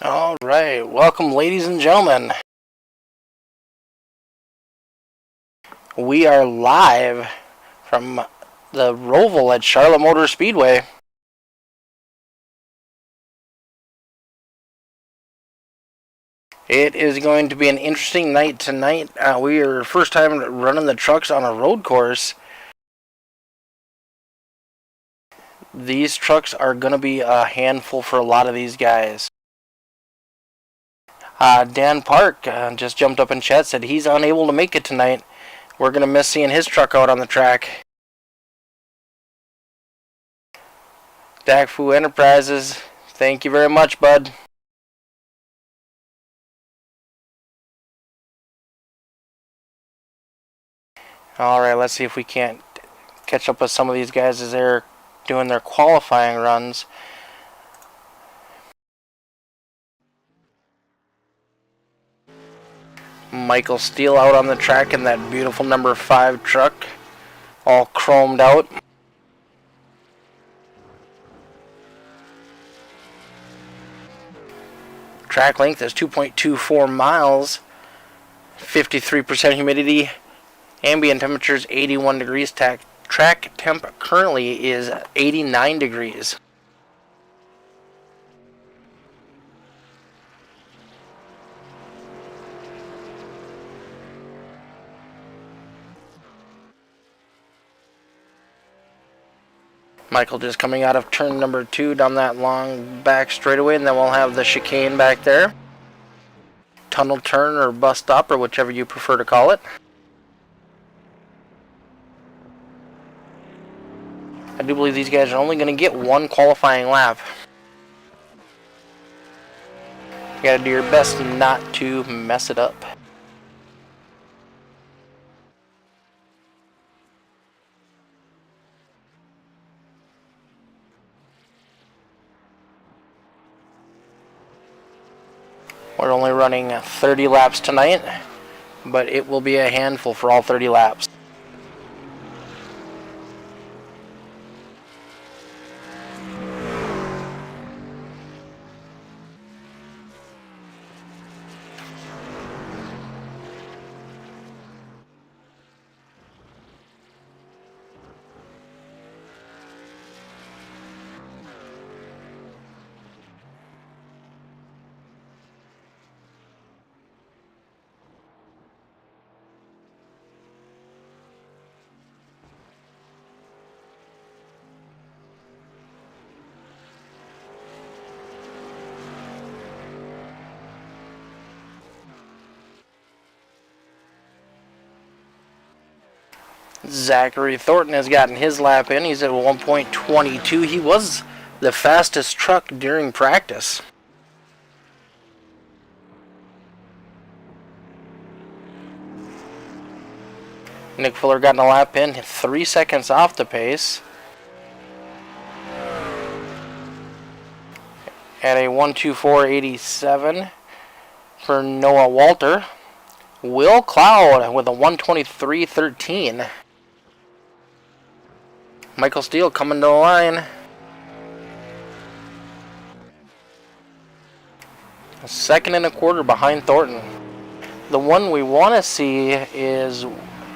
All right, welcome, ladies and gentlemen. We are live from the ROVAL at Charlotte Motor Speedway. It is going to be an interesting night tonight. We are first time running the trucks on a road course. These trucks are going to be a handful for a lot of these guys. Dan Park just jumped up in chat, said he's unable to make it tonight. We're going to miss seeing his truck out on the track. Dakfu Enterprises, thank you very much, bud. Alright, let's see if we can't catch up with some of these guys as they're doing their qualifying runs. Michael Steele out on the track in that beautiful number 5 truck, all chromed out. Track length is 2.24 miles, 53% humidity, ambient temperature is 81 degrees, track temp currently is 89 degrees. Michael just coming out of turn number 2 down that long back straightaway, and then we'll have the chicane back there. Tunnel turn or bus stop or whichever you prefer to call it. I do believe these guys are only going to get one qualifying lap. You got to do your best not to mess it up. We're only running 30 laps tonight, but it will be a handful for all 30 laps. Zachary Thornton has gotten his lap in. He's at 1.22. He was the fastest truck during practice. Nick Fuller gotten a lap in, 3 seconds off the pace. At a 1:24.87 for Noah Walter. Will Cloud with a 1:23.13. Michael Steele coming to the line. A 2.25 behind Thornton. The one we want to see is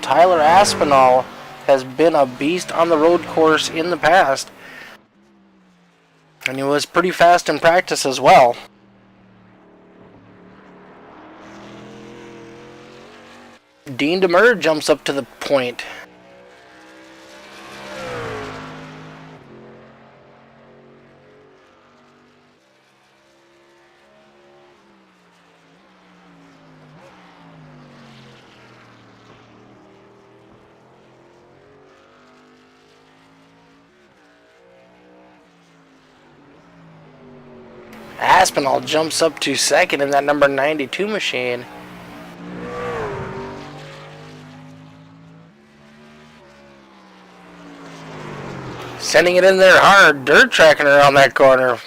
Tyler Aspinall. Has been a beast on the road course in the past. And he was pretty fast in practice as well. Dean Demers jumps up to the point. Aspinall jumps up to second in that number 92 machine. Sending it in there hard, dirt tracking around that corner.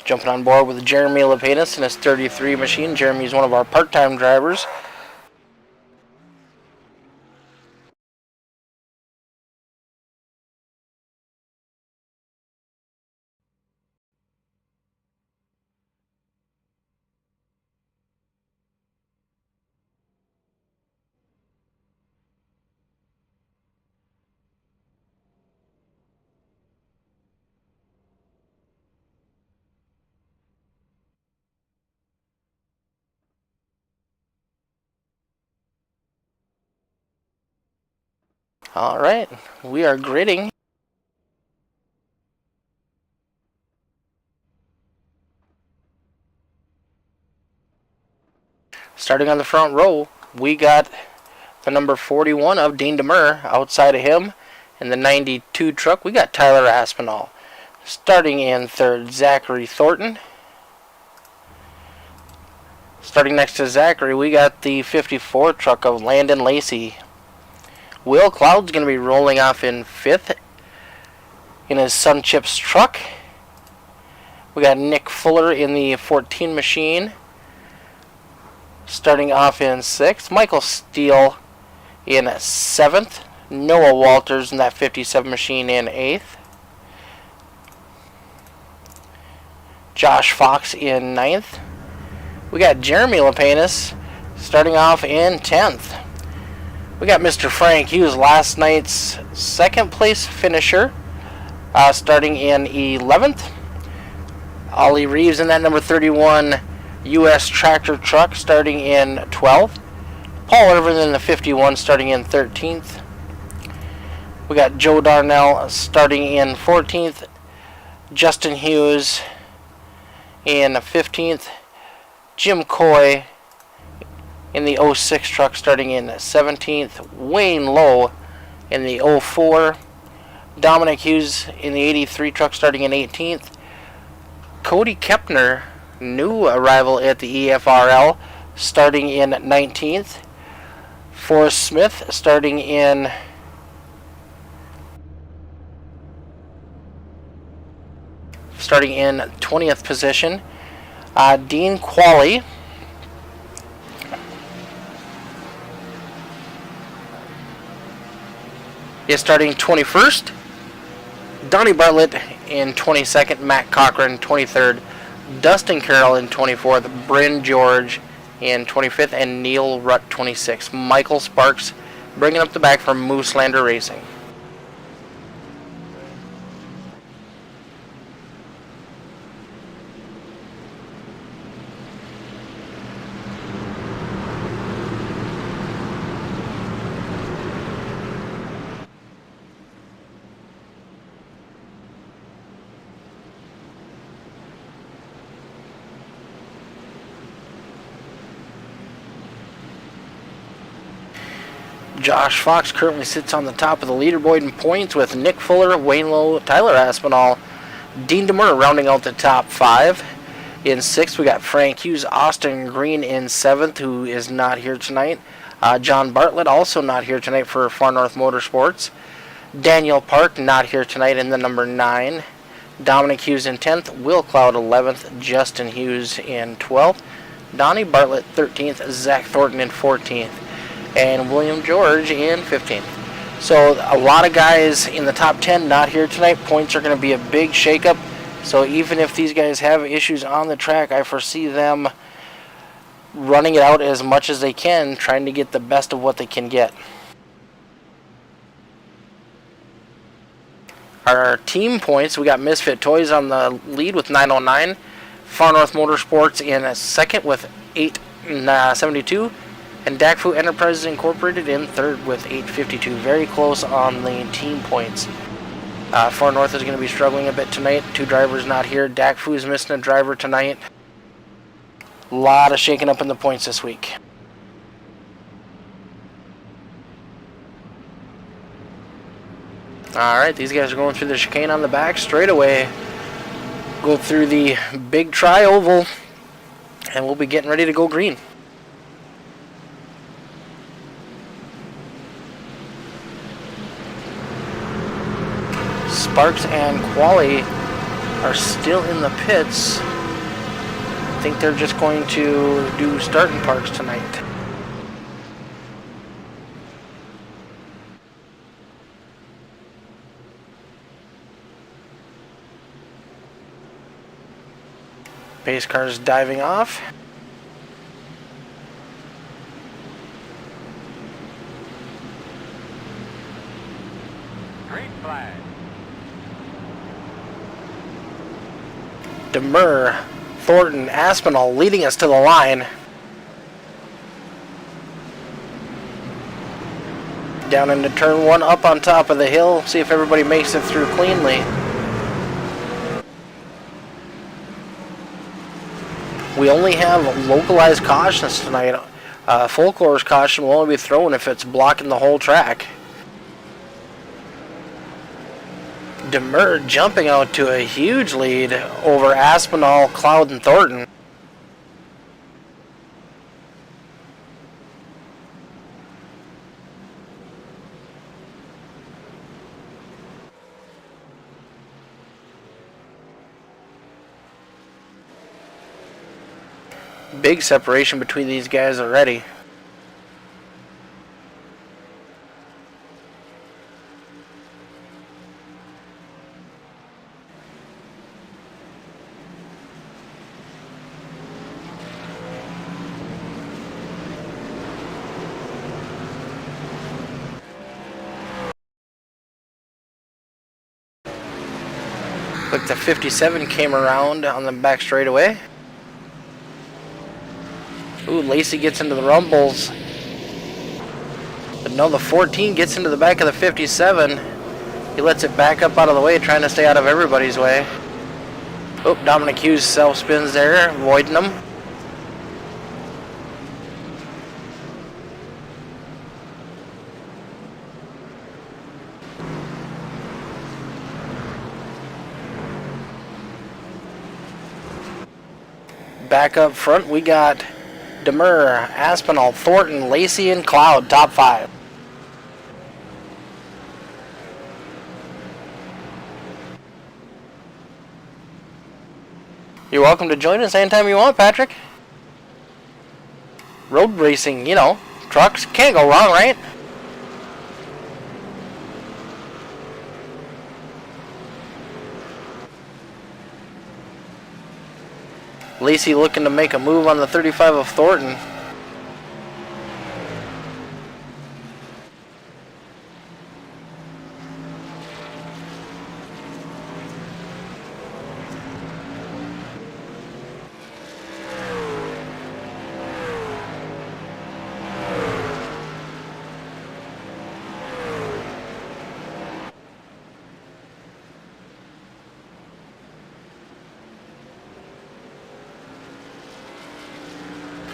Jumping on board with Jeremy Lepenis in his 33 machine. Jeremy's one of our part-time drivers. All right, we are gridding. Starting on the front row, we got the number 41 of Dean DeMur. Outside of him, in the 92 truck, we got Tyler Aspinall. Starting in third, Zachary Thornton. Starting next to Zachary, we got the 54 truck of Landon Lacey. Will Cloud's going to be rolling off in fifth in his Sun Chips truck. We got Nick Fuller in the 14 machine. Starting off in sixth, Michael Steele in seventh. Noah Walters in that 57 machine in eighth. Josh Fox in ninth. We got Jeremy Lepenis starting off in 10th. We got Mr. Frank Hughes, last night's second place finisher, starting in 11th. Ollie Reeves in that number 31 U.S. tractor truck starting in 12th. Paul Irvin in the 51 starting in 13th. We got Joe Darnell starting in 14th. Justin Hughes in 15th. Jim Coy in the 06 truck starting in 17th. Wayne Lowe in the 04. Dominic Hughes in the 83 truck starting in 18th. Cody Kepner, new arrival at the EFRL, starting in 19th. Forrest Smith starting in 20th position. Dean Qualley is starting 21st. Donnie Bartlett in 22nd. Matt Cochran 23rd. Dustin Carroll in 24th. Bryn George in 25th. And Neil Rutt 26th. Michael Sparks bringing up the back for Mooselander Racing. Josh Fox currently sits on the top of the leaderboard in points with Nick Fuller, Wayne Lowe, Tyler Aspinall, Dean DeMur rounding out the top five. In sixth, we got Frank Hughes, Austin Green in seventh, who is not here tonight. John Bartlett also not here tonight for Far North Motorsports. Daniel Park not here tonight in the number 9. Dominic Hughes in 10th, Will Cloud 11th, Justin Hughes in 12th, Donnie Bartlett 13th, Zach Thornton in 14th. And William George in 15th. So a lot of guys in the top 10 not here tonight. Points are going to be a big shakeup. So even if these guys have issues on the track, I foresee them running it out as much as they can, trying to get the best of what they can get. Our team points, we got Misfit Toys on the lead with 909. Far North Motorsports in second with 872. And Dakfu Enterprises Incorporated in third with 852. Very close on the team points. Far North is going to be struggling a bit tonight. 2 drivers not here. Dakfu is missing a driver tonight. A lot of shaking up in the points this week. Alright, these guys are going through the chicane on the back straightaway. Go through the big tri-oval. And we'll be getting ready to go green. Sparks and Qualley are still in the pits. I think they're just going to do starting parks tonight. Pace car's diving off. Green flag. Demur, Thornton, Aspinall leading us to the line. Down into turn 1, up on top of the hill. See if everybody makes it through cleanly. We only have localized cautions tonight. Full course caution will only be thrown if it's blocking the whole track. Demur jumping out to a huge lead over Aspinall, Cloud, and Thornton. Big separation between these guys already. Look, the 57 came around on the back straightaway. Ooh, Lacey gets into the rumbles. But no, the 14 gets into the back of the 57. He lets it back up out of the way, trying to stay out of everybody's way. Oh, Dominic Hughes self-spins there, avoiding them. Back up front, we got Demur, Aspinall, Thornton, Lacey, and Cloud, top 5. You're welcome to join us anytime you want, Patrick. Road racing, you know, trucks, can't go wrong, right? Lacey looking to make a move on the 35 of Thornton.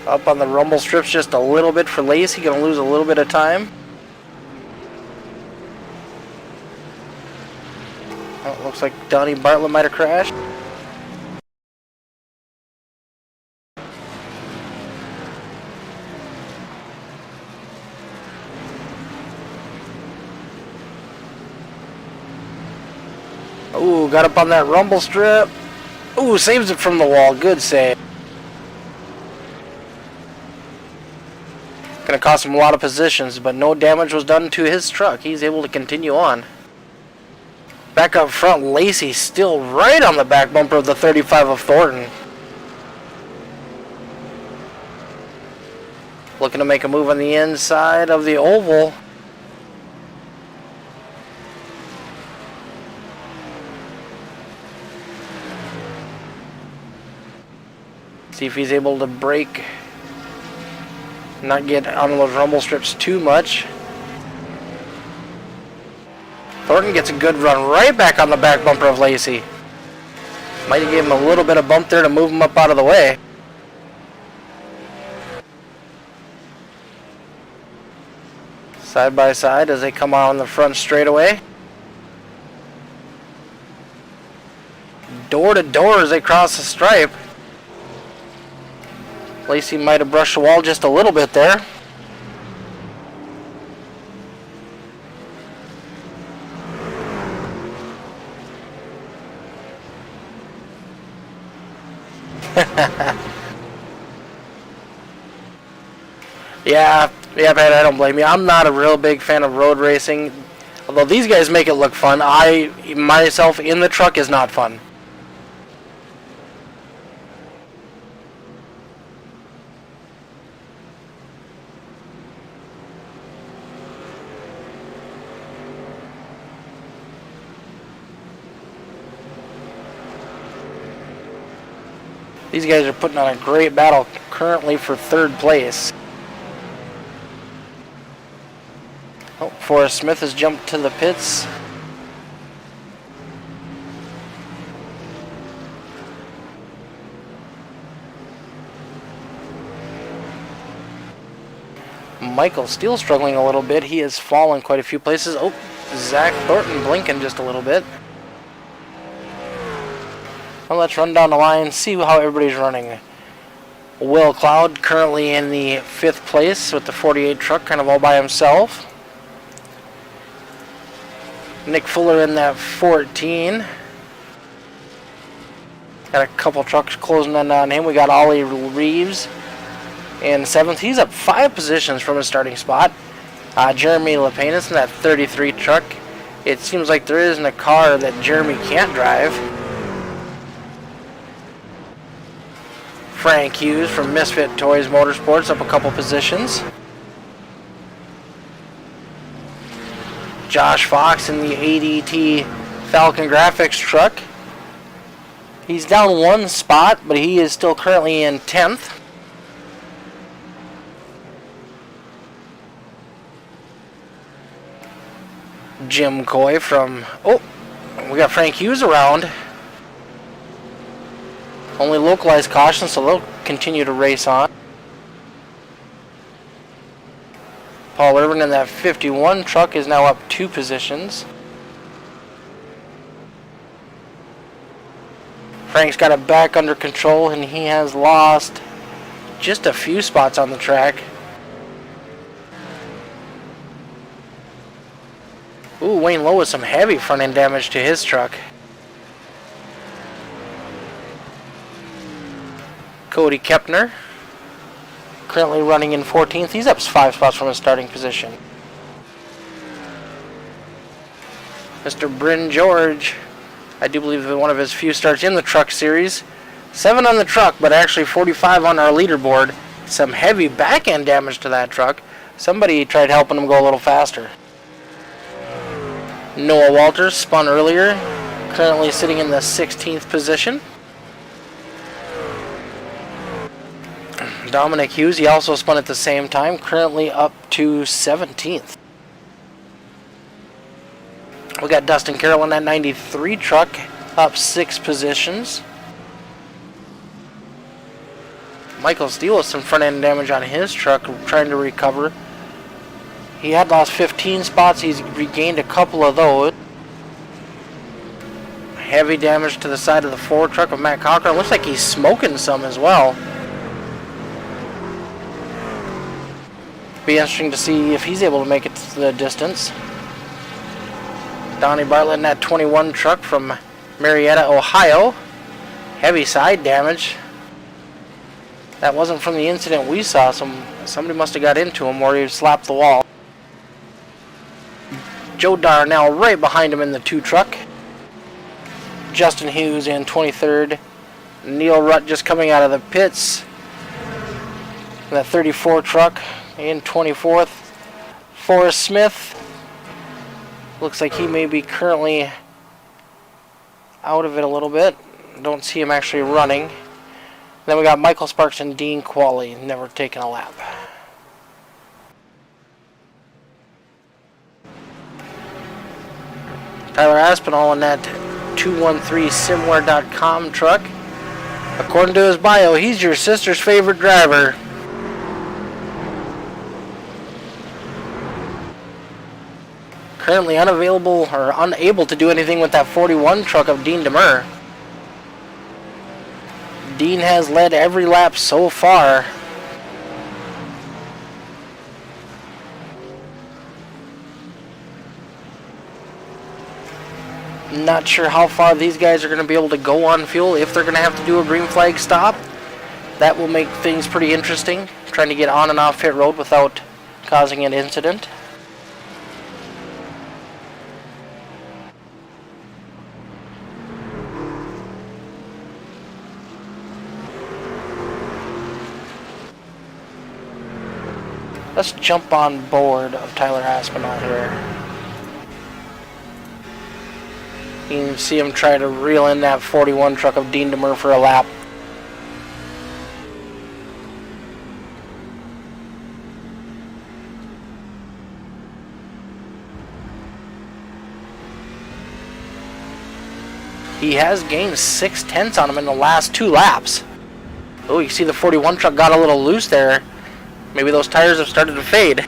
Up on the rumble strips just a little bit for Lacey, gonna lose a little bit of time. Oh, looks like Donnie Bartlett might have crashed. Ooh, got up on that rumble strip. Ooh, saves it from the wall, good save. Gonna cost him a lot of positions, but no damage was done to his truck. He's able to continue on. Back up front, Lacey still right on the back bumper of the 35 of Thornton. Looking to make a move on the inside of the oval. See if he's able to break. Not get on those rumble strips too much. Thornton gets a good run right back on the back bumper of Lacey. Might have given him a little bit of bump there to move him up out of the way. Side by side as they come on the front straightaway. Door to door as they cross the stripe. Lacey might have brushed the wall just a little bit there. Yeah, Pat, I don't blame you. I'm not a real big fan of road racing. Although these guys make it look fun, I, myself, in the truck is not fun. These guys are putting on a great battle currently for third place. Oh, Forrest Smith has jumped to the pits. Michael Steele struggling a little bit. He has fallen quite a few places. Oh, Zach Thornton blinking just a little bit. Well, let's run down the line, see how everybody's running. Will Cloud currently in the 5th place with the 48 truck, kind of all by himself. Nick Fuller in that 14. Got a couple trucks closing in on him. We got Ollie Reeves in 7th. He's up 5 positions from his starting spot. Jeremy Lepenis in that 33 truck. It seems like there isn't a car that Jeremy can't drive. Frank Hughes from Misfit Toys Motorsports up a couple positions. Josh Fox in the ADT Falcon Graphics truck. He's down 1 spot, but he is still currently in 10th. Jim Coy from... Oh, we got Frank Hughes around. Only localized caution, so they'll continue to race on. Paul Irvin in that 51 truck is now up 2 positions. Frank's got it back under control, and he has lost just a few spots on the track. Ooh, Wayne Lowe with some heavy front end damage to his truck. Cody Kepner, currently running in 14th. He's up 5 spots from his starting position. Mr. Bryn George, I do believe one of his few starts in the truck series. 7 on the truck, but actually 45 on our leaderboard. Some heavy back end damage to that truck. Somebody tried helping him go a little faster. Noah Walters spun earlier, currently sitting in the 16th position. Dominic Hughes, he also spun at the same time, currently up to 17th. We got Dustin Carroll in that 93 truck, up 6 positions. Michael Steele with some front end damage on his truck, trying to recover. He had lost 15 spots, he's regained a couple of those. Heavy damage to the side of the Ford truck of Matt Cochran. Looks like he's smoking some as well. Be interesting to see if he's able to make it to the distance. Donnie Bartlett in that 21 truck from Marietta, Ohio. Heavy side damage. That wasn't from the incident we saw. Somebody must have got into him or he slapped the wall. Joe Darnell right behind him in the 2 truck. Justin Hughes in 23rd. Neil Rutt just coming out of the pits. In that 34 truck. In 24th, Forrest Smith. Looks like he may be currently out of it a little bit. Don't see him actually running. Then we got Michael Sparks and Dean Qualley, never taken a lap. Tyler Aspinall in that 213simware.com truck. According to his bio, he's your sister's favorite driver. Currently unavailable or unable to do anything with that 41 truck of Dean Demur. Dean has led every lap so far. Not sure how far these guys are going to be able to go on fuel, if they're going to have to do a green flag stop. That will make things pretty interesting, trying to get on and off pit road without causing an incident. Let's jump on board of Tyler Aspinall here. You can see him try to reel in that 41 truck of Dean Demers for a lap. He has gained 6/10 on him in the last 2 laps. Oh, you see the 41 truck got a little loose there. Maybe those tires have started to fade.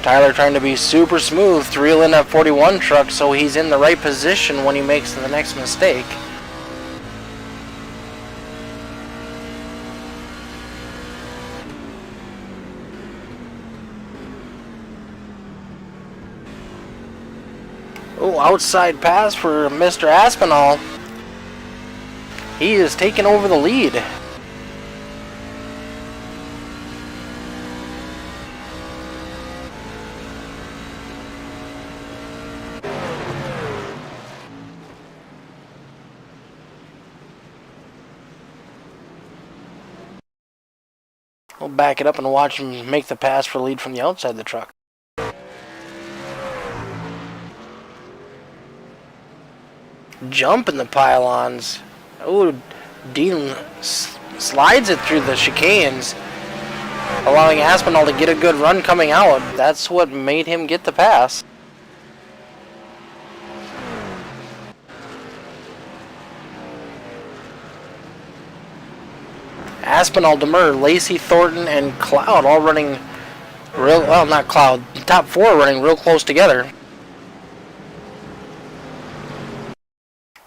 Tyler trying to be super smooth to reel in that 41 truck so he's in the right position when he makes the next mistake. Oh, outside pass for Mr. Aspinall. He is taking over the lead. We'll back it up and watch him make the pass for lead from the outside of the truck. Jump in the pylons. Oh, Dean slides it through the chicanes, allowing Aspinall to get a good run coming out. That's what made him get the pass. Aspinall, Demers, Lacey, Thornton, and Cloud all running real, well, not Cloud, the top 4 running real close together.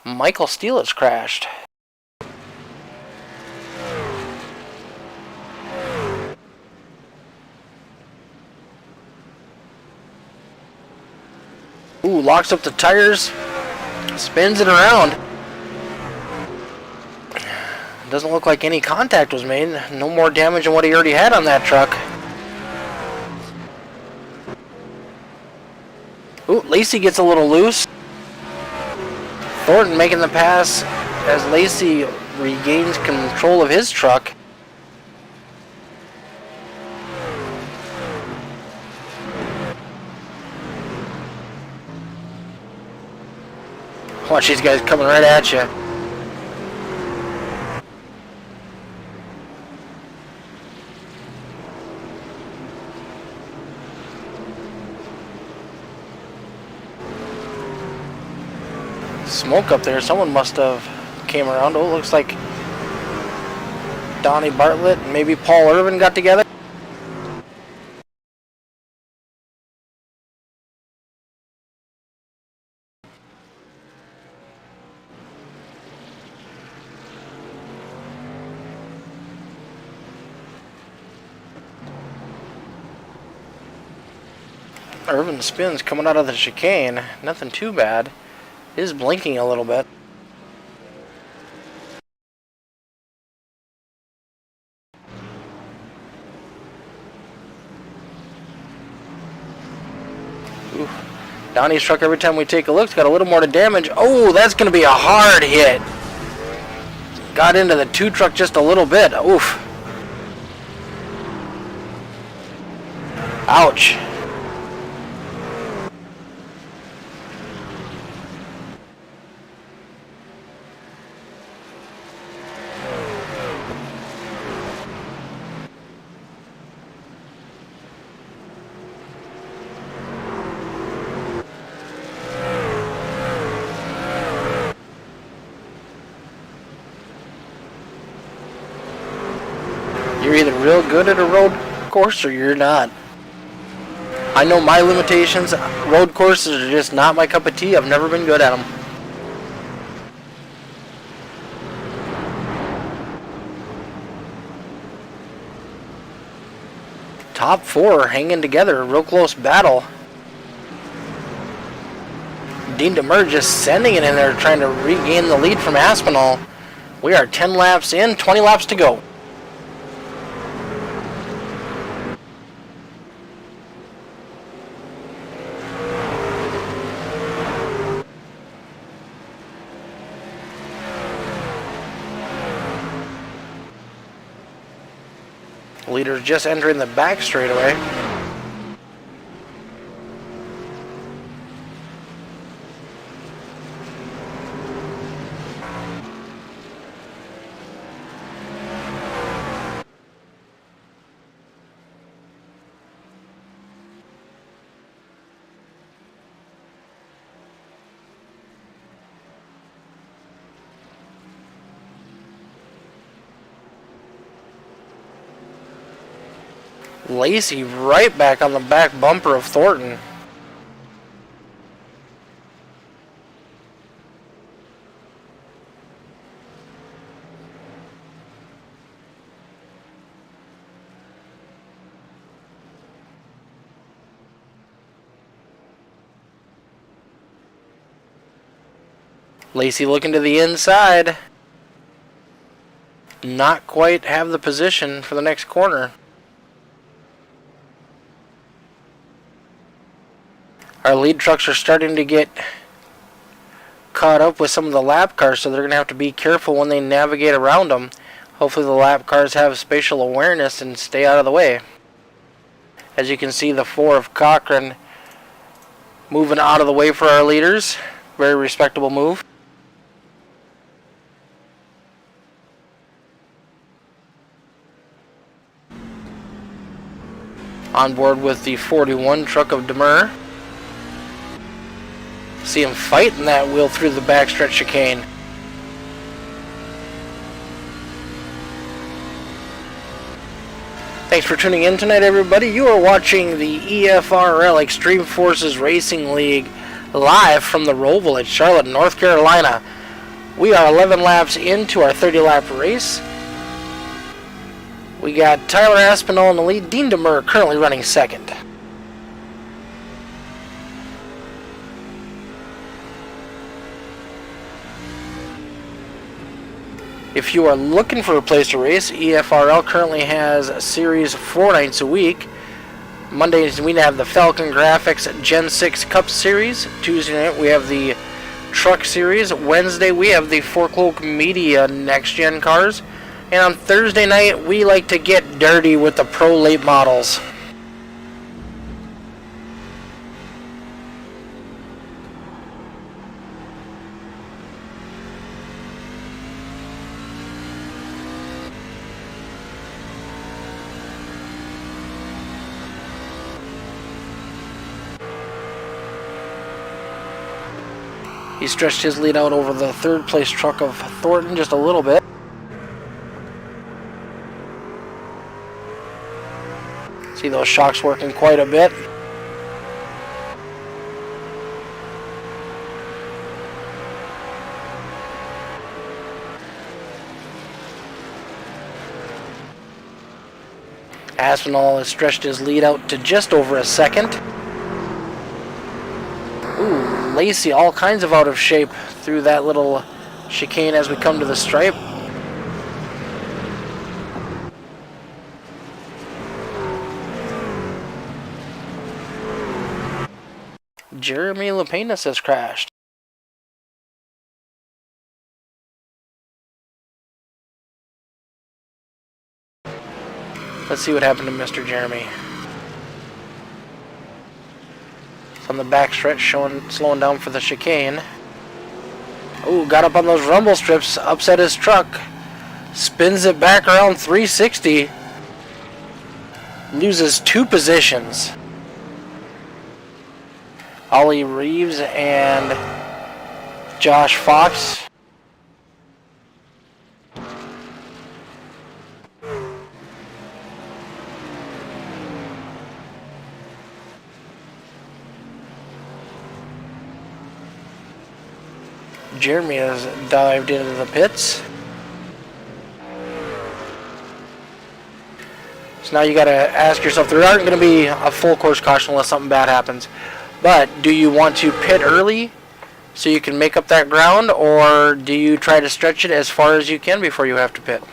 Michael Steelitz crashed. Ooh, locks up the tires, spins it around. Doesn't look like any contact was made. No more damage than what he already had on that truck. Ooh, Lacey gets a little loose. Thornton making the pass as Lacey regains control of his truck. Watch these guys coming right at you. Smoke up there. Someone must have came around. Oh, looks like Donnie Bartlett and maybe Paul Irvin got together. Irvin spins coming out of the chicane. Nothing too bad. Is blinking a little bit. Ooh. Donnie's truck, every time we take a look, it's got a little more to damage. Oh, that's going to be a hard hit. Got into the 2 truck just a little bit. Oof. Ouch. You're either real good at a road course or you're not. I know my limitations. Road courses are just not my cup of tea. I've never been good at them. top four hanging together. Real close battle. Dean Demers just sending it in there, trying to regain the lead from Aspinall. We are 10 laps in, 20 laps to go. Leader's just entering the back straightaway. Lacey right back on the back bumper of Thornton. Lacey looking to the inside. Not quite have the position for the next corner. Our lead trucks are starting to get caught up with some of the lap cars, so they're going to have to be careful when they navigate around them. Hopefully the lap cars have spatial awareness and stay out of the way. As you can see, the 4 of Cochran moving out of the way for our leaders. Very respectable move. On board with the 41 truck of Demers. See him fighting that wheel through the backstretch chicane. Thanks for tuning in tonight, everybody. You are watching the EFRL Extreme Forces Racing League live from the ROVAL at Charlotte, North Carolina. We are 11 laps into our 30-lap race. We got Tyler Aspinall in the lead. Dean Demers currently running second. If you are looking for a place to race, EFRL currently has a series 4 nights a week. Mondays we have the Falcon Graphics Gen 6 Cup Series. Tuesday night we have the Truck Series. Wednesday we have the Four Cloak Media Next Gen cars. And on Thursday night we like to get dirty with the Pro Late models. He stretched his lead out over the third place truck of Thornton just a little bit. See those shocks working quite a bit. Aspinall has stretched his lead out to just over a second. Ooh, Lacey all kinds of out of shape through that little chicane as we come to the stripe. Jeremy Lepenas has crashed. Let's see what happened to Mr. Jeremy. It's on the back stretch, slowing down for the chicane. Ooh, got up on those rumble strips, upset his truck. Spins it back around 360. Loses 2 positions. Ollie Reeves and Josh Fox. Jeremy has dived into the pits. It's Now you got to ask yourself, there aren't going to be a full course caution unless something bad happens. But do you want to pit early so you can make up that ground, or do you try to stretch it as far as you can before you have to pit?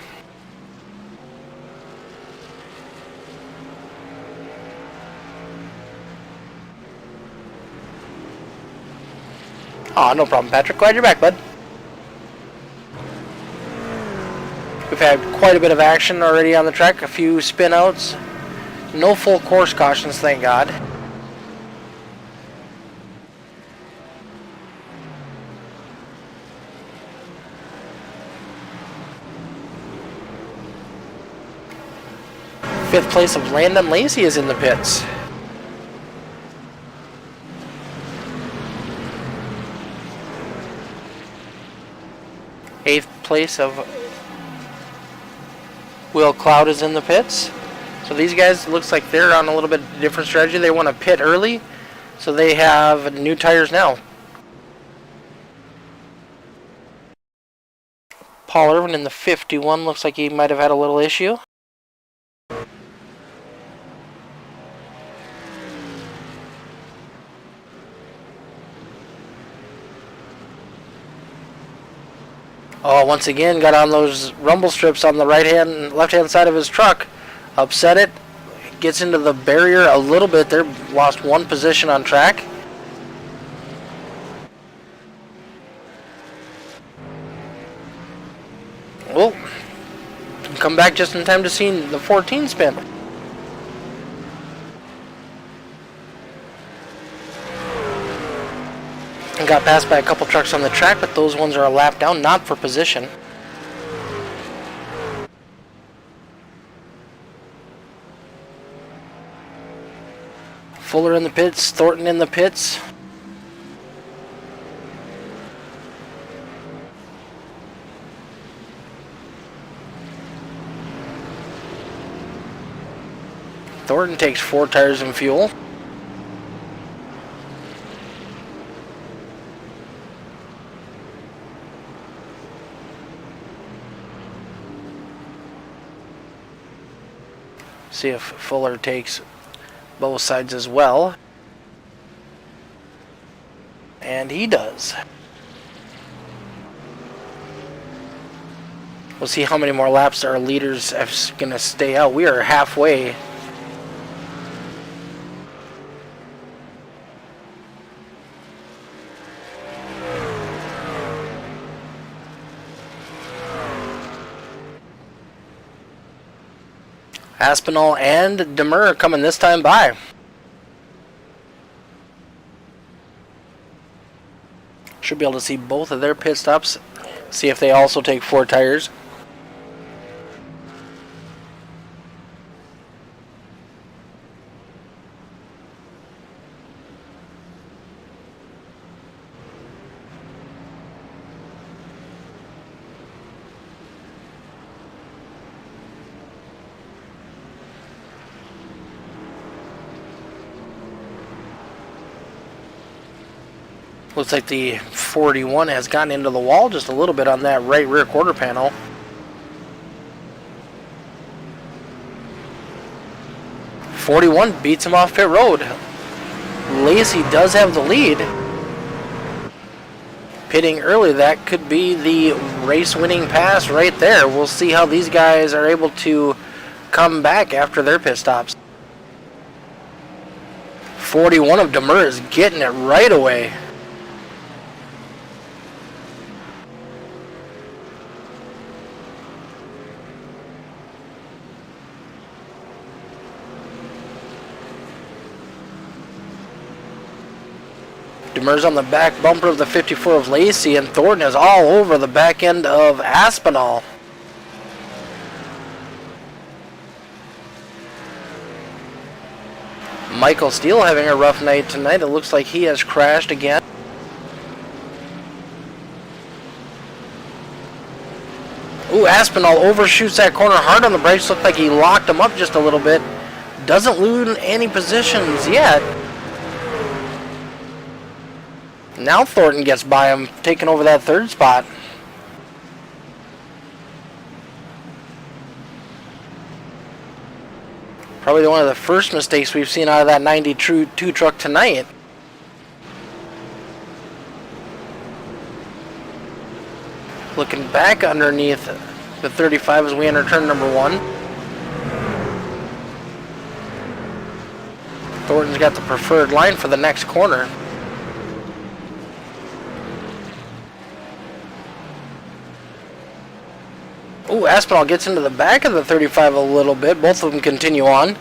Aw, no problem, Patrick. Glad you're back, bud. We've had quite a bit of action already on the track. A few spin outs. No full course cautions, thank God. Fifth place of Landon Lacey is in the pits. Eighth place of Will Cloud is in the pits. So these guys, looks like they're on a little bit different strategy. They want to pit early, so they have new tires now. Paul Irvin in the 51 looks like he might have had a little issue. Oh, once again, got on those rumble strips on the right-hand, left-hand side of his truck. Upset it. Gets into the barrier a little bit there. Lost one position on track. Well, come back just in time to see the 14 spin. And got passed by a couple trucks on the track, but those ones are a lap down, not for position. Fuller in the pits, Thornton in the pits. Thornton takes 4 tires and fuel. See if Fuller takes both sides as well. And he does. We'll see how many more laps our leaders are going to stay out. We are halfway. Aspinall and Demur coming this time by. Should be able to see both of their pit stops. See if they also take 4 tires. Looks like the 41 has gotten into the wall just a little bit on that right rear quarter panel. .41 beats him off pit road. Lacey does have the lead. Pitting early, that could be the race-winning pass right there. We'll see how these guys are able to come back after their pit stops. 41 of Demur is getting it right away. Demur's on the back bumper of the 54 of Lacey, and Thornton is all over the back end of Aspinall. Michael Steele having a rough night tonight. It looks like he has crashed again. Ooh, Aspinall overshoots that corner hard on the brakes. Looked like he locked him up just a little bit. Doesn't lose any positions yet. Now Thornton gets by him, taking over that 3rd spot. Probably one of the first mistakes we've seen out of that 92 truck tonight. Looking back underneath the 35 as we enter turn number 1. Thornton's got the preferred line for the next corner. Ooh, Aspinall gets into the back of the 35 a little bit. Both of them continue on.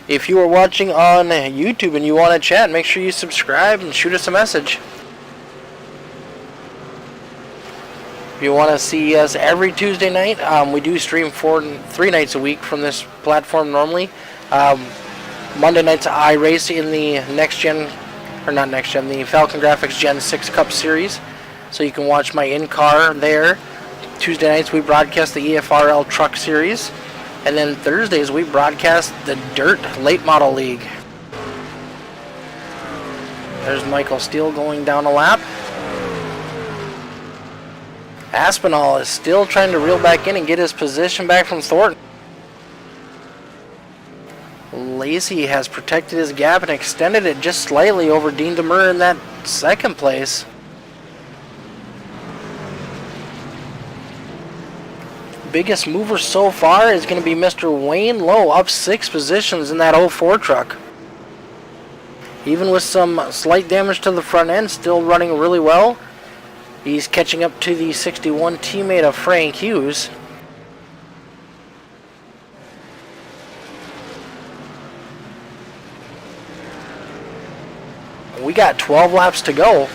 If you are watching on YouTube and you want to chat, make sure you subscribe and shoot us a message. If you want to see us every Tuesday night, we do stream 3 nights a week from this platform normally. Monday nights I race in the the Falcon Graphics Gen 6 Cup Series, so you can watch my in-car there. Tuesday nights we broadcast the EFRL Truck Series, and then Thursdays we broadcast the Dirt Late Model League. There's Michael Steele going down a lap. Aspinall is still trying to reel back in and get his position back from Thornton. Lacey has protected his gap and extended it just slightly over Dean Demur in that second place. Biggest mover so far is going to be Mr. Wayne Lowe, up 6 positions in that 04 truck. Even with some slight damage to the front end, still running really well. He's catching up to the 61 teammate of Frank Hughes. We got 12 laps to go.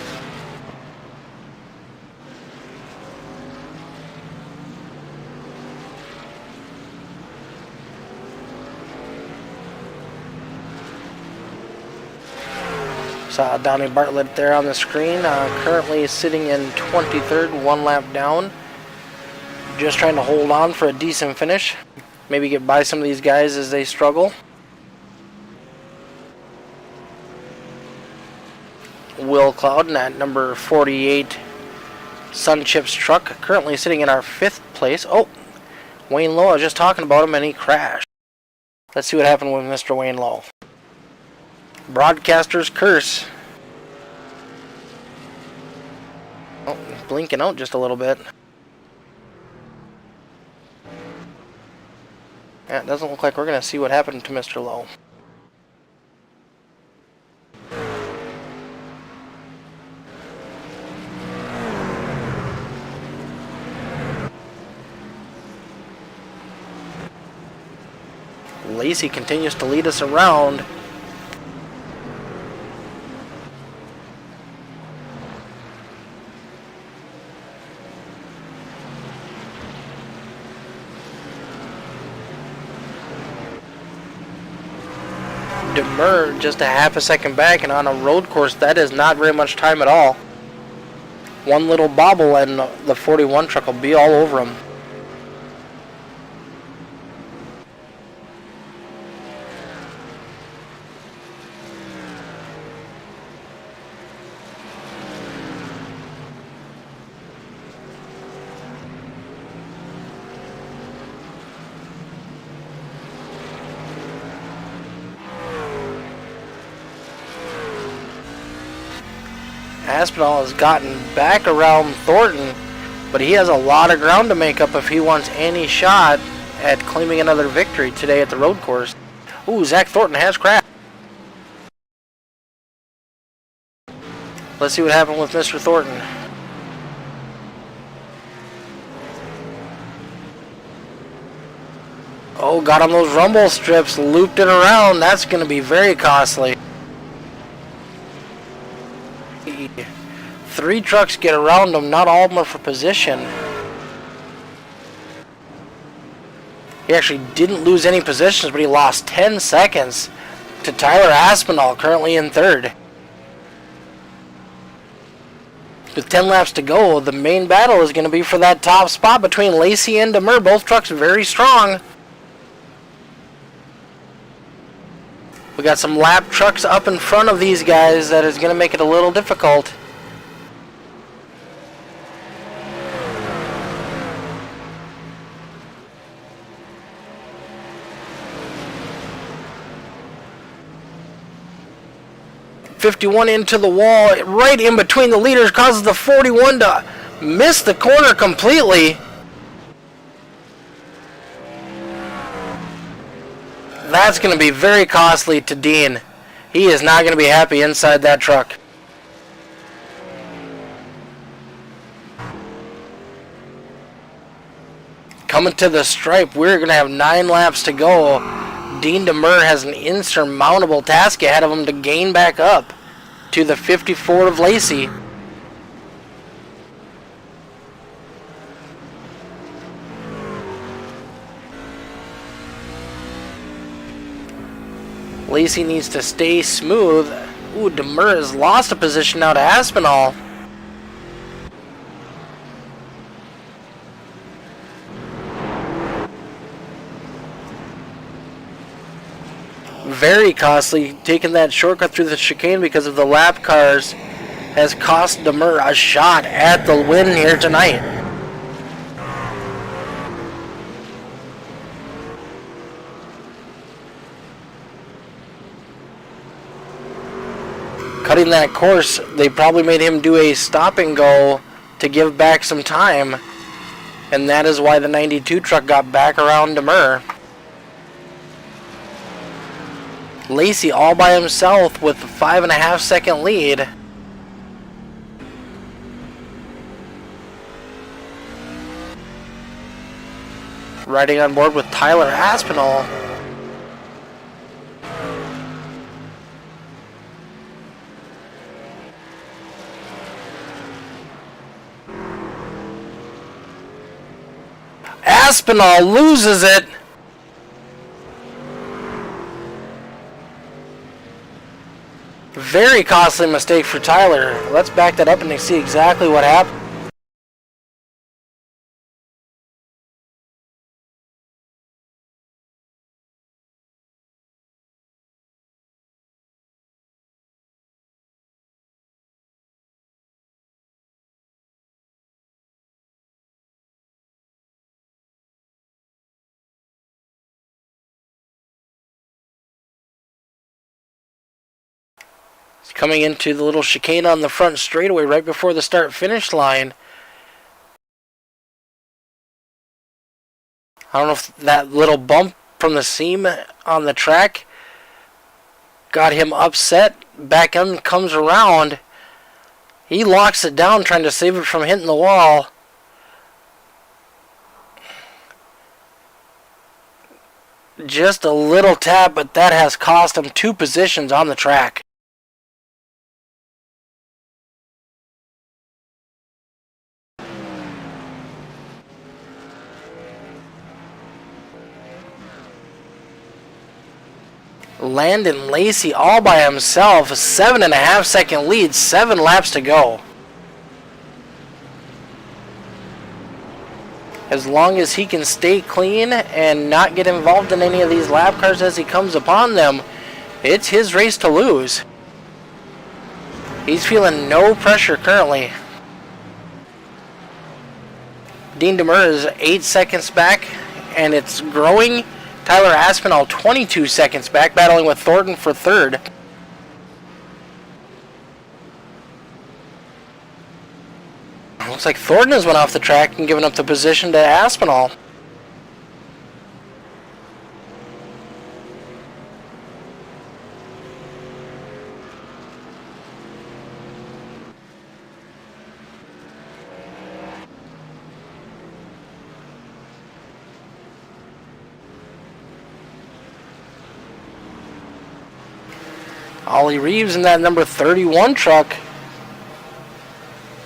Saw Donnie Bartlett there on the screen, currently sitting in 23rd, 1 lap down. Just trying to hold on for a decent finish. Maybe get by some of these guys as they struggle. Will Clouden at number 48 Sunchips truck, currently sitting in our 5th place. Oh, Wayne Lowe, I was just talking about him and he crashed. Let's see what happened with Mr. Wayne Lowe. Broadcaster's curse. Oh, blinking out just a little bit. Yeah, it doesn't look like we're going to see what happened to Mr. Lowe. Lacey continues to lead us around. Demur just a half a second back, and on a road course that is not very much time at all. One little bobble and the 41 truck will be all over him. Aspinall has gotten back around Thornton, but he has a lot of ground to make up if he wants any shot at claiming another victory today at the road course. Ooh, Zach Thornton has crashed. Let's see what happened with Mr. Thornton. Oh, got on those rumble strips, looped it around. That's going to be very costly. 3 trucks get around him, not all of them are for position. He actually didn't lose any positions, but he lost 10 seconds to Tyler Aspinall, currently in 3rd. With 10 laps to go, the main battle is going to be for that top spot between Lacey and Demur. Both trucks very strong. We got some lap trucks up in front of these guys that is going to make it a little difficult. 51 into the wall, right in between the leaders, causes the 41 to miss the corner completely. That's going to be very costly to Dean. He is not going to be happy inside that truck. Coming to the stripe, we're going to have 9 laps to go. Dean Demers has an insurmountable task ahead of him to gain back up to the 54 of Lacey. Lacey needs to stay smooth. Ooh, Demers has lost a position now to Aspinall. Very costly, taking that shortcut through the chicane because of the lap cars has cost Demers a shot at the win here tonight. Cutting that course, they probably made him do a stop and go to give back some time, and that is why the 92 truck got back around Demers. Lacey all by himself with a 5.5 second lead. Riding on board with Tyler Aspinall. Aspinall loses it. Very costly mistake for Tyler. Let's back that up and see exactly what happened. Coming into the little chicane on the front straightaway right before the start-finish line. I don't know if that little bump from the seam on the track got him upset. Back end comes around. He locks it down trying to save it from hitting the wall. Just a little tap, but that has cost him 2 positions on the track. Landon Lacey all by himself, a 7.5 second lead, 7 laps to go. As long as he can stay clean and not get involved in any of these lap cars as he comes upon them, it's his race to lose. He's feeling no pressure currently. Dean Demers is 8 seconds back, and it's growing. Tyler Aspinall 22 seconds back, battling with Thornton for third. Looks like Thornton has went off the track and given up the position to Aspinall. Ollie Reeves in that number 31 truck,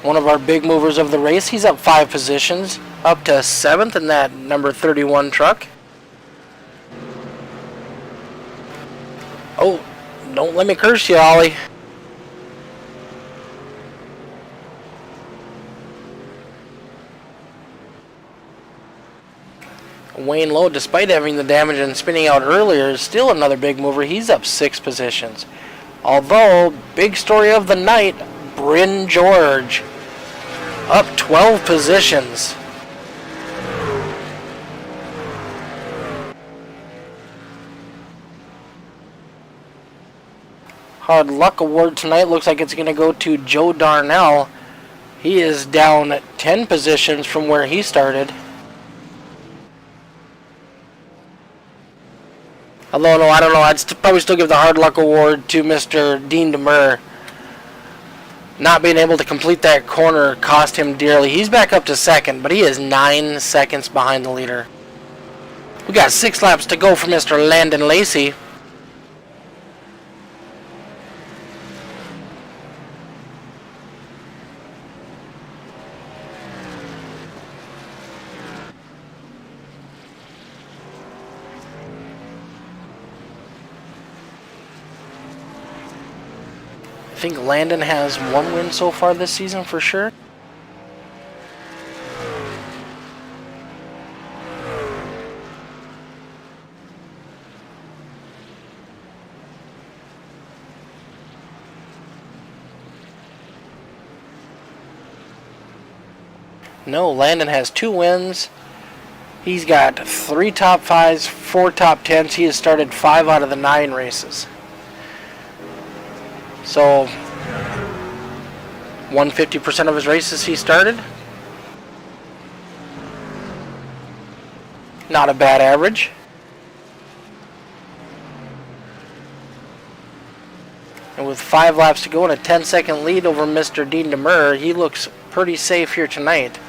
one of our big movers of the race. He's up 5 positions, up to 7th in that number 31 truck. Oh, don't let me curse you, Ollie. Wayne Lowe, despite having the damage and spinning out earlier, is still another big mover. He's up 6 positions. Although, big story of the night, Bryn George, up 12 positions. Hard Luck Award tonight looks like it's going to go to Joe Darnell. He is down 10 positions from where he started. Although, no, I don't know. I'd probably still give the Hard Luck Award to Mr. Dean DeMer. Not being able to complete that corner cost him dearly. He's back up to second, but he is 9 seconds behind the leader. We got 6 laps to go for Mr. Landon Lacey. I think Landon has 1 win so far this season for sure. No, Landon has 2 wins. He's got 3 top 5s, 4 top 10s. He has started 5 out of the 9 races. So, 150% of his races he started. Not a bad average. And with 5 laps to go and a 10-second lead over Mr. Dean DeMer, he looks pretty safe here tonight.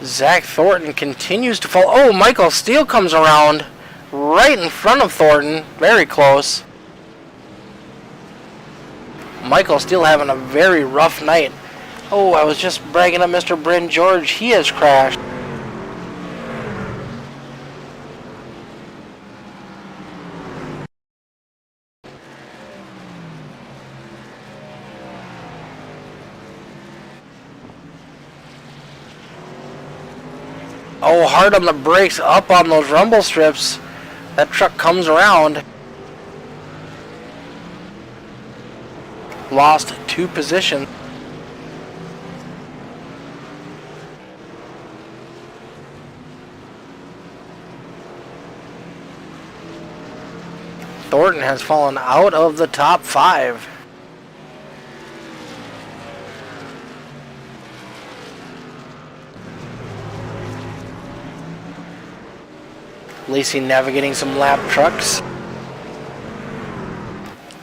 Zach Thornton continues to fall. Oh, Michael Steele comes around right in front of Thornton. Very close. Michael Steele having a very rough night. Oh, I was just bragging up Mr. Bryn George. He has crashed. Oh, hard on the brakes, up on those rumble strips. That truck comes around. Lost 2 positions. Thornton has fallen out of the top 5. Lacey navigating some lap trucks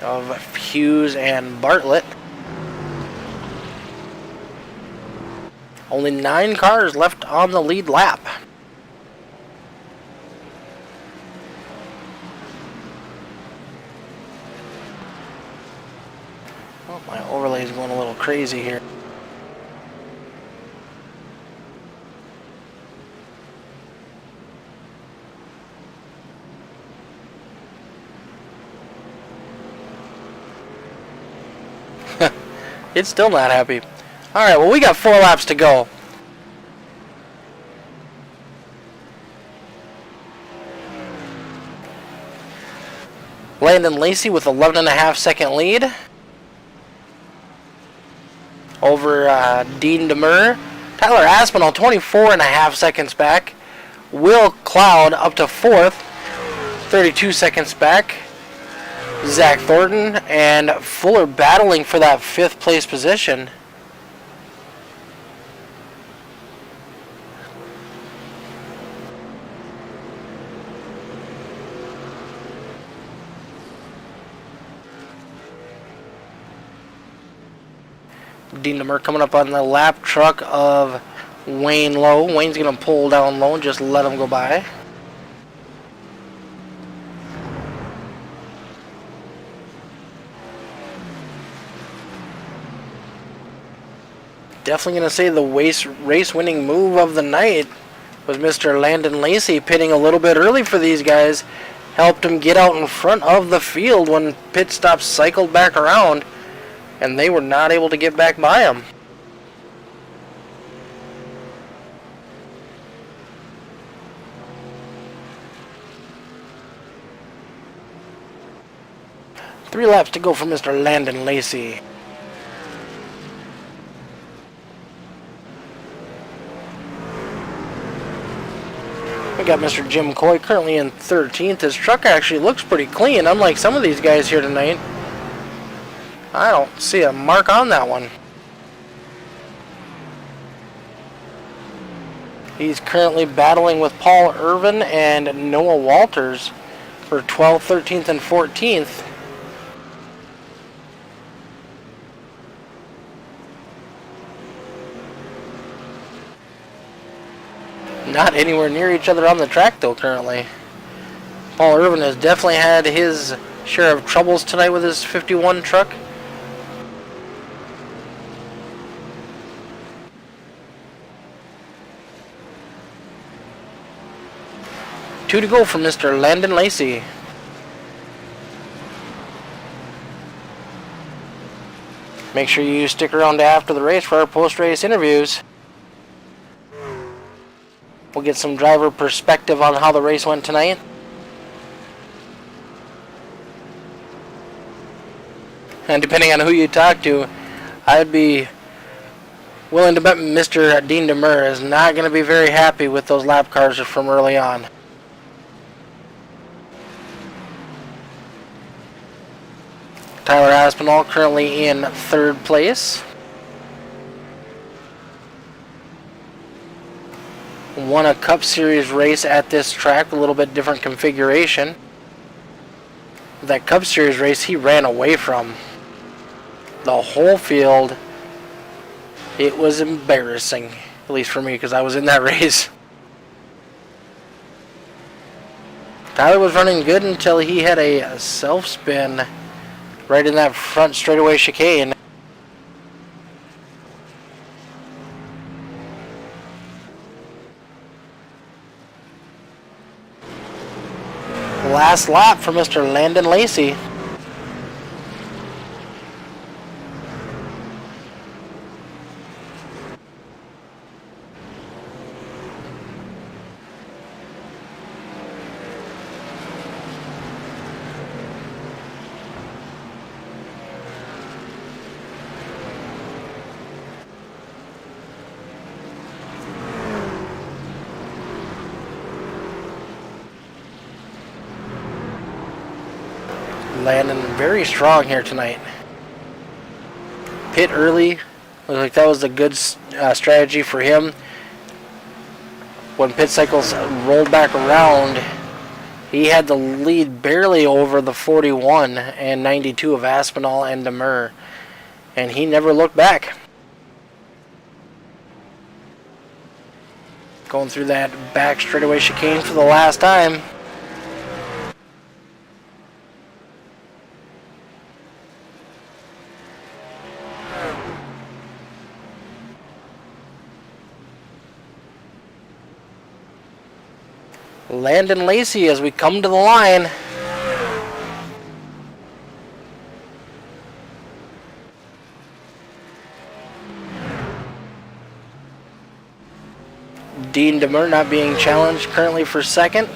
of Hughes and Bartlett. Only 9 cars left on the lead lap. Oh, my overlay is going a little crazy here. It's still not happy. Alright, well, we got 4 laps to go. Landon Lacey with 11.5 second lead over Dean DeMer. Tyler Aspinall 24.5 seconds back. Will Cloud up to 4th, 32 seconds back. Zach Thornton and Fuller battling for that 5th place position. Dean DeMer coming up on the lap truck of Wayne Lowe. Wayne's going to pull down low and just let him go by. Definitely going to say the race-winning move of the night was Mr. Landon Lacey pitting a little bit early for these guys. Helped him get out in front of the field when pit stops cycled back around, and they were not able to get back by him. Three laps to go for Mr. Landon Lacey. We got Mr. Jim Coy currently in 13th. His truck actually looks pretty clean, unlike some of these guys here tonight. I don't see a mark on that one. He's currently battling with Paul Irvin and Noah Walters for 12th, 13th, and 14th. Not anywhere near each other on the track though currently. Paul Irvin has definitely had his share of troubles tonight with his 51 truck. Two to go for Mr. Landon Lacey. Make sure you stick around after the race for our post-race interviews. We'll get some driver perspective on how the race went tonight. And depending on who you talk to, I'd be willing to bet Mr. Dean DeMer is not going to be very happy with those lap cars from early on. Tyler Aspinall currently in third place. Won a Cup Series race at this track, a little bit different configuration. That Cup Series race he ran away from. The whole field, it was embarrassing, at least for me because I was in that race. Tyler was running good until he had a self-spin right in that front straightaway chicane. Last lap for Mr. Landon Lacey. Landon very strong here tonight. Pit early. Looks like that was a good strategy for him. When pit cycles rolled back around, he had the lead barely over the 41 and 92 of Aspinall and DeMer. And he never looked back. Going through that back straightaway chicane for the last time. Landon Lacey as we come to the line. Dean DeMer not being challenged currently for second.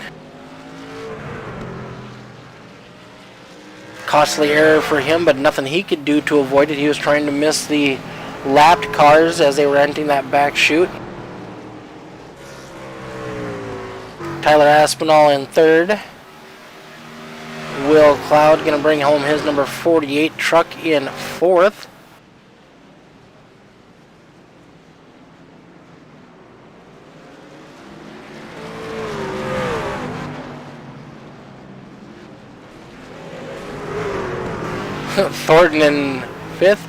Costly error for him, but nothing he could do to avoid it. He was trying to miss the lapped cars as they were entering that back chute. Tyler Aspinall in third. Will Cloud going to bring home his number 48 truck in fourth. Thornton in fifth.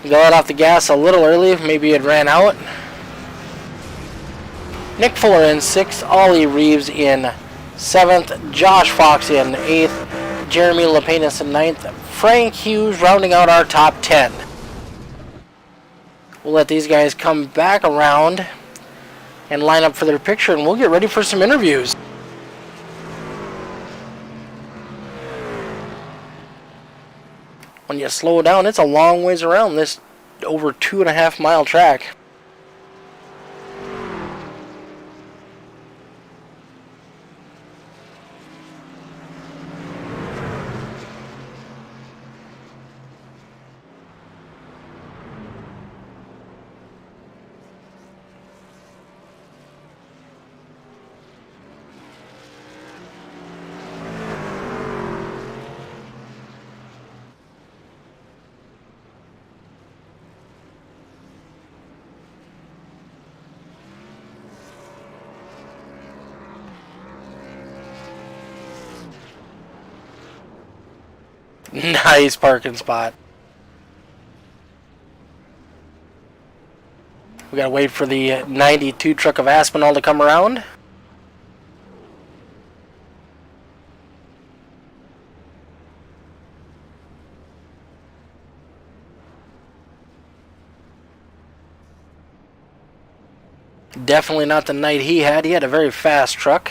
Got let off the gas a little early. Maybe it ran out. Nick Fuller in sixth. Ollie Reeves in seventh. Josh Fox in eighth. Jeremy Lepenis in ninth. Frank Hughes rounding out our top 10. We'll let these guys come back around and line up for their picture, and we'll get ready for some interviews. When you slow down, it's a long ways around this over 2.5 mile track. Nice parking spot. We gotta wait for the 92 truck of Aspinall to come around. Definitely not the night he had. He had a very fast truck.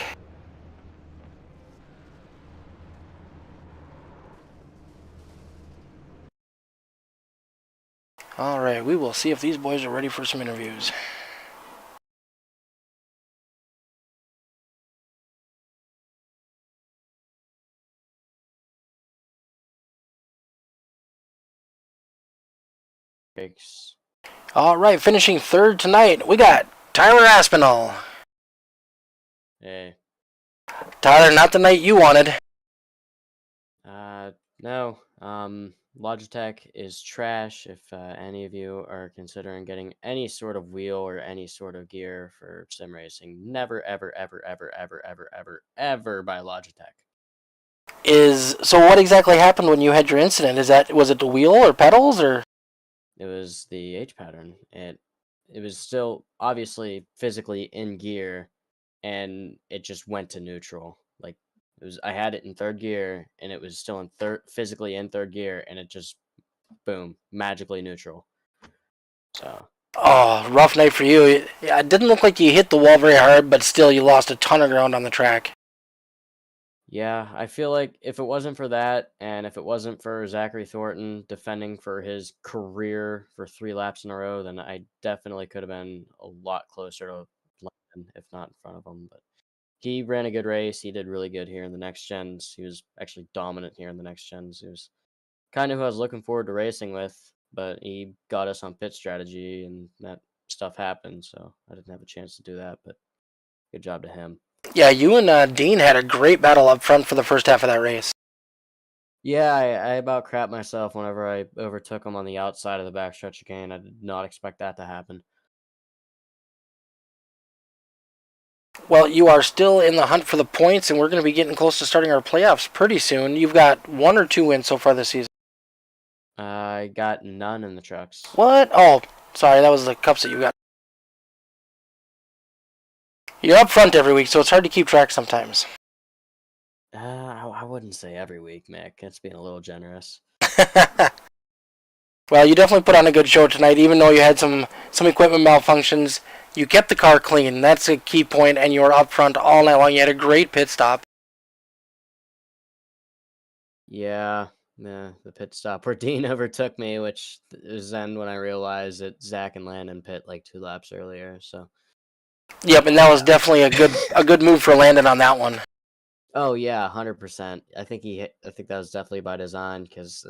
Alright, we will see if these boys are ready for some interviews. Thanks. Alright, finishing third tonight, we got Tyler Aspinall. Hey. Tyler, not the night you wanted. No. Logitech is trash. If any of you are considering getting any sort of wheel or any sort of gear for sim racing, never, ever, ever, ever, ever, ever, ever, ever buy Logitech. So what exactly happened when you had your incident? Was it the wheel or pedals or? It was the H pattern. It was still obviously physically in gear, and it just went to neutral. Like I had it in third gear, and it was still in physically in third gear, and it just boom, magically neutral. So Oh, rough night for you. It didn't look like you hit the wall very hard, but still you lost a ton of ground on the track. yeah, I feel like if it wasn't for that, and if it wasn't for Zachary Thornton defending for his career for 3 laps in a row, then I definitely could have been a lot closer to London, if not in front of him. But he ran a good race. He did really good here in the next gens. He was actually dominant here in the next gens. He was kind of who I was looking forward to racing with, but he got us on pit strategy, and that stuff happened. So I didn't have a chance to do that, but good job to him. Yeah, you and Dean had a great battle up front for the first half of that race. Yeah, I about crapped myself whenever I overtook him on the outside of the backstretch again. I did not expect that to happen. Well, you are still in the hunt for the points, and we're going to be getting close to starting our playoffs pretty soon. You've got 1 or 2 wins so far this season. I got none in the trucks. What? Oh, sorry, that was the cups that you got. You're up front every week, so it's hard to keep track sometimes. I wouldn't say every week, Mick. That's being a little generous. Well, you definitely put on a good show tonight, even though you had some equipment malfunctions. You kept the car clean. That's a key point, and you were up front all night long. You had a great pit stop. Yeah, the pit stop where Dean overtook me, which is then when I realized that Zach and Landon pit like 2 laps earlier. So Yep, and that was definitely a good move for Landon on that one. oh yeah, 100%. I think that was definitely by design because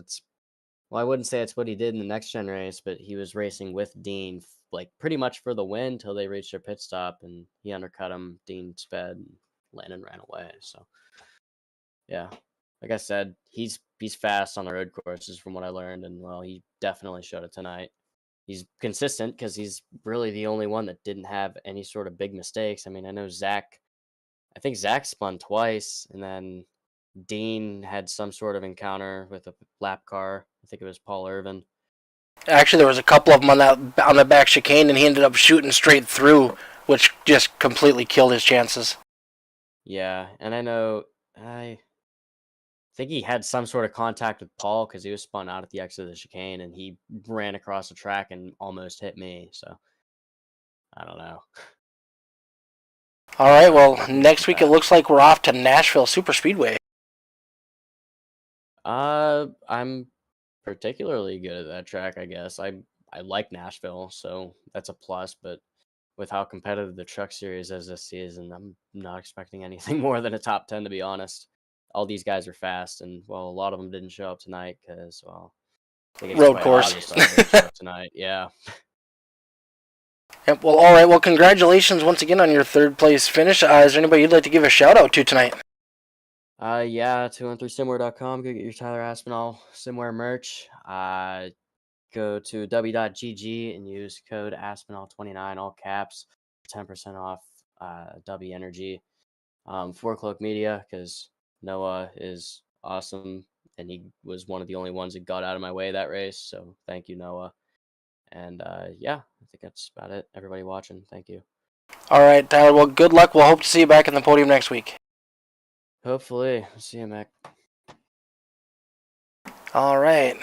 well, I wouldn't say it's what he did in the next gen race, but he was racing with Dean like pretty much for the win till they reached their pit stop, and he undercut him. Dean sped, and Landon ran away. So yeah, like I said, he's fast on the road courses from what I learned, and well, he definitely showed it tonight. He's consistent because he's really the only one that didn't have any sort of big mistakes. I mean, I know Zach. I think Zach spun twice, and then Dean had some sort of encounter with a lap car. I think it was Paul Irvin. Actually, there was a couple of them on the back chicane, and he ended up shooting straight through, which just completely killed his chances. Yeah, and I think he had some sort of contact with Paul because he was spun out at the exit of the chicane, and he ran across the track and almost hit me. So I don't know. All right, well, Hopefully he next comes week it back. looks like we're off to Nashville Super Speedway. I'm particularly good at that track, I guess. I like Nashville, so that's a plus. But with how competitive the Truck Series is this season, I'm not expecting anything more than a top 10, to be honest. All these guys are fast, and well, a lot of them didn't show up tonight because, well, I think it's Road quite course. obvious why they didn't show up tonight. Yeah. Yep, well, all right. Well, congratulations once again on your third place finish. Is there anybody you'd like to give a shout out to tonight? Yeah, 213simware.com. Go get your Tyler Aspinall Simware merch. Go to w.gg and use code Aspinall29, all caps, 10% off W Energy. 4 Cloak Media, because Noah is awesome and he was one of the only ones that got out of my way that race. So thank you, Noah. And yeah, I think that's about it. Everybody watching, thank you. All right, Tyler. Well, good luck. We'll hope to see you back in the podium next week. Hopefully. See you, Mac. All right.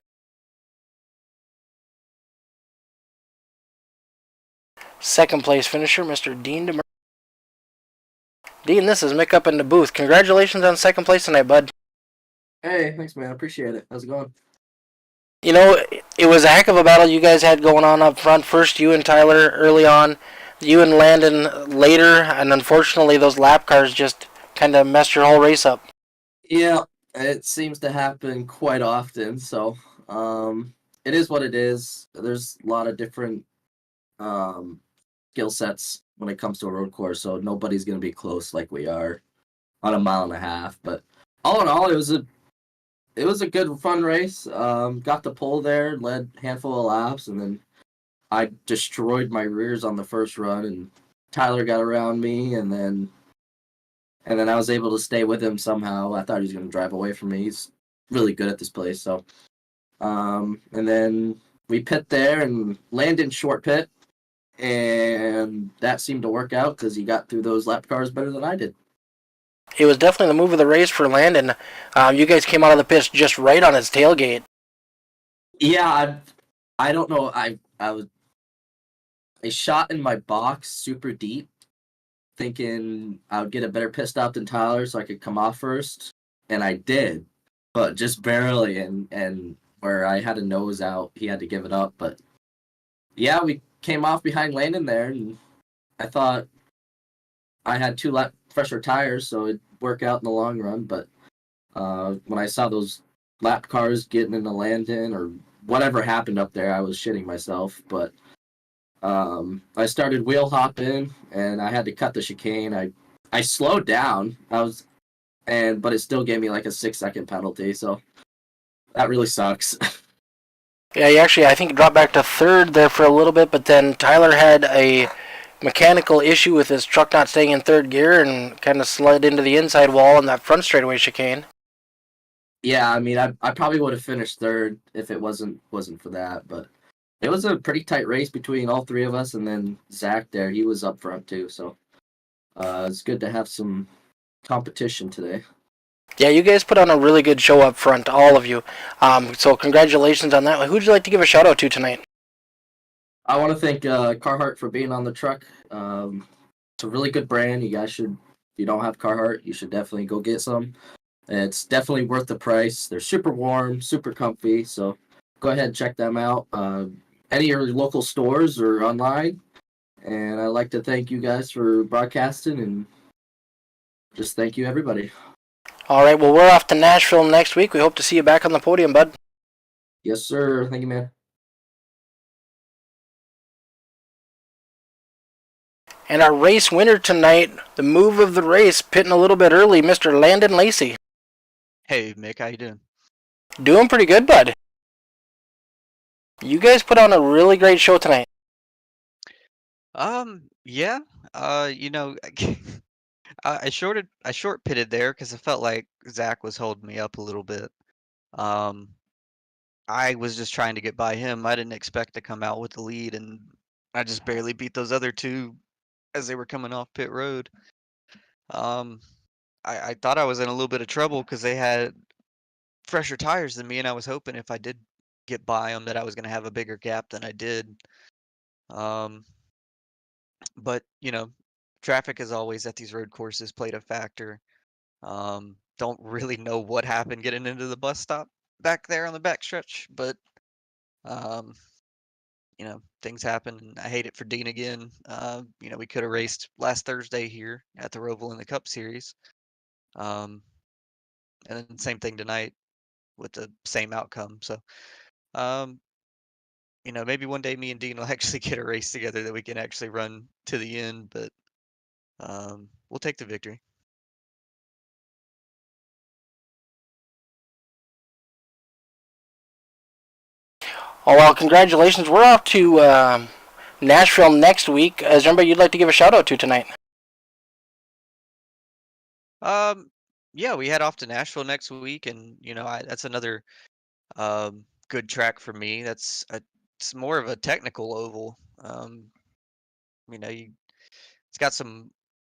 Second place finisher, Mr. Dean DeMer. Dean, this is Mick up in the booth. Congratulations on second place tonight, bud. Hey, thanks, man. I appreciate it. How's it going? You know, it was a heck of a battle you guys had going on up front. First, you and Tyler early on, you and Landon later, and unfortunately, those lap cars just kind of messed your whole race up. Yeah, it seems to happen quite often. So, it is what it is. There's a lot of different skill sets when it comes to a road course, so nobody's gonna be close like we are on a mile and a half. But all in all, it was a good fun race. Got the pole there, led a handful of laps, and then I destroyed my rears on the first run, and Tyler got around me, and then I was able to stay with him somehow. I thought he was going to drive away from me. He's really good at this place. So, and then we pit there and landed in short pit, and that seemed to work out because he got through those lap cars better than I did. It was definitely the move of the race for Landon. You guys came out of the pits just right on his tailgate. Yeah, I don't know. I shot in my box super deep, thinking I would get a better pit stop than Tyler so I could come off first, and I did, but just barely. And where I had a nose out, he had to give it up. But yeah, we came off behind Landon there, and I thought I had 2 lap fresher tires, so it'd work out in the long run. But when I saw those lap cars getting into Landon or whatever happened up there, I was shitting myself. But I started wheel hopping, and I had to cut the chicane. I slowed down. But it still gave me like a 6-second penalty. So that really sucks. Yeah, he actually, I think, dropped back to third there for a little bit, but then Tyler had a mechanical issue with his truck not staying in third gear and kind of slid into the inside wall in that front straightaway chicane. Yeah, I mean, I probably would have finished third if it wasn't for that. But it was a pretty tight race between all 3 of us, and then Zach there, he was up front too. So it's good to have some competition today. Yeah, you guys put on a really good show up front, all of you. So congratulations on that. Who would you like to give a shout out to tonight? I want to thank Carhartt for being on the truck. It's a really good brand. You guys should, if you don't have Carhartt, you should definitely go get some. It's definitely worth the price. They're super warm, super comfy. So go ahead and check them out. Any of your local stores or online. And I'd like to thank you guys for broadcasting, and just thank you, everybody. All right, well, we're off to Nashville next week. We hope to see you back on the podium, bud. Yes, sir. Thank you, man. And our race winner tonight, the move of the race, pitting a little bit early, Mr. Landon Lacey. Hey, Mick, how you doing? Doing pretty good, bud. You guys put on a really great show tonight. Yeah. You know, I short pitted there because I felt like Zach was holding me up a little bit. Um, I was just trying to get by him. I didn't expect to come out with the lead, and I just barely beat those other 2 as they were coming off pit road. I thought I was in a little bit of trouble because they had fresher tires than me, and I was hoping if I did get by them that I was going to have a bigger gap than I did. But you know, traffic as always at these road courses played a factor. Don't really know what happened getting into the bus stop back there on the backstretch, but um, you know, things happen, and I hate it for Dean again. You know, we could have raced last Thursday here at the ROVAL in the Cup Series, and then same thing tonight with the same outcome. So, um, you know, maybe one day me and Dean will actually get a race together that we can actually run to the end, but we'll take the victory. Oh, well, congratulations. We're off to Nashville next week. Is there anybody you'd like to give a shout out to tonight? Yeah, we head off to Nashville next week, and that's another good track for me. It's more of a technical oval. It's got some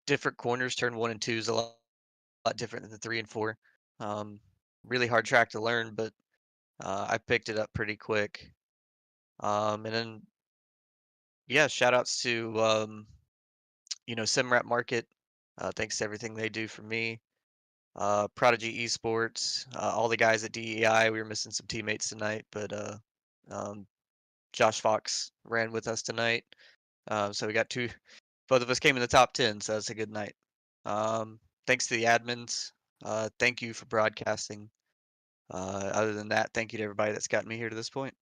different corners. Turn 1 and 2 is a lot different than 3 and 4. Um, really hard track to learn, but I picked it up pretty quick. And then yeah, shout outs to Simrap Market. Thanks to everything they do for me. Prodigy Esports, all the guys at DEI. We were missing some teammates tonight, but um, Josh Fox ran with us tonight. So we got both of us came in the top 10, so that's a good night. Thanks to the admins. Thank you for broadcasting. Other than that, thank you to everybody that's gotten me here to this point.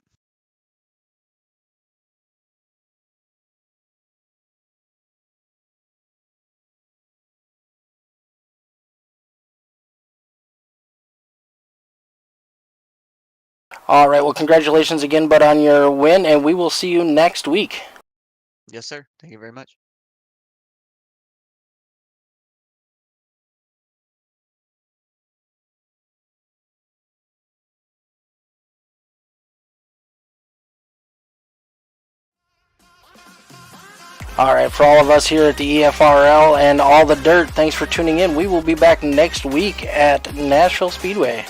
All right. Well, congratulations again, bud, on your win, and we will see you next week. Yes, sir. Thank you very much. All right, for all of us here at the EFRL and all the dirt, thanks for tuning in. We will be back next week at Nashville Speedway.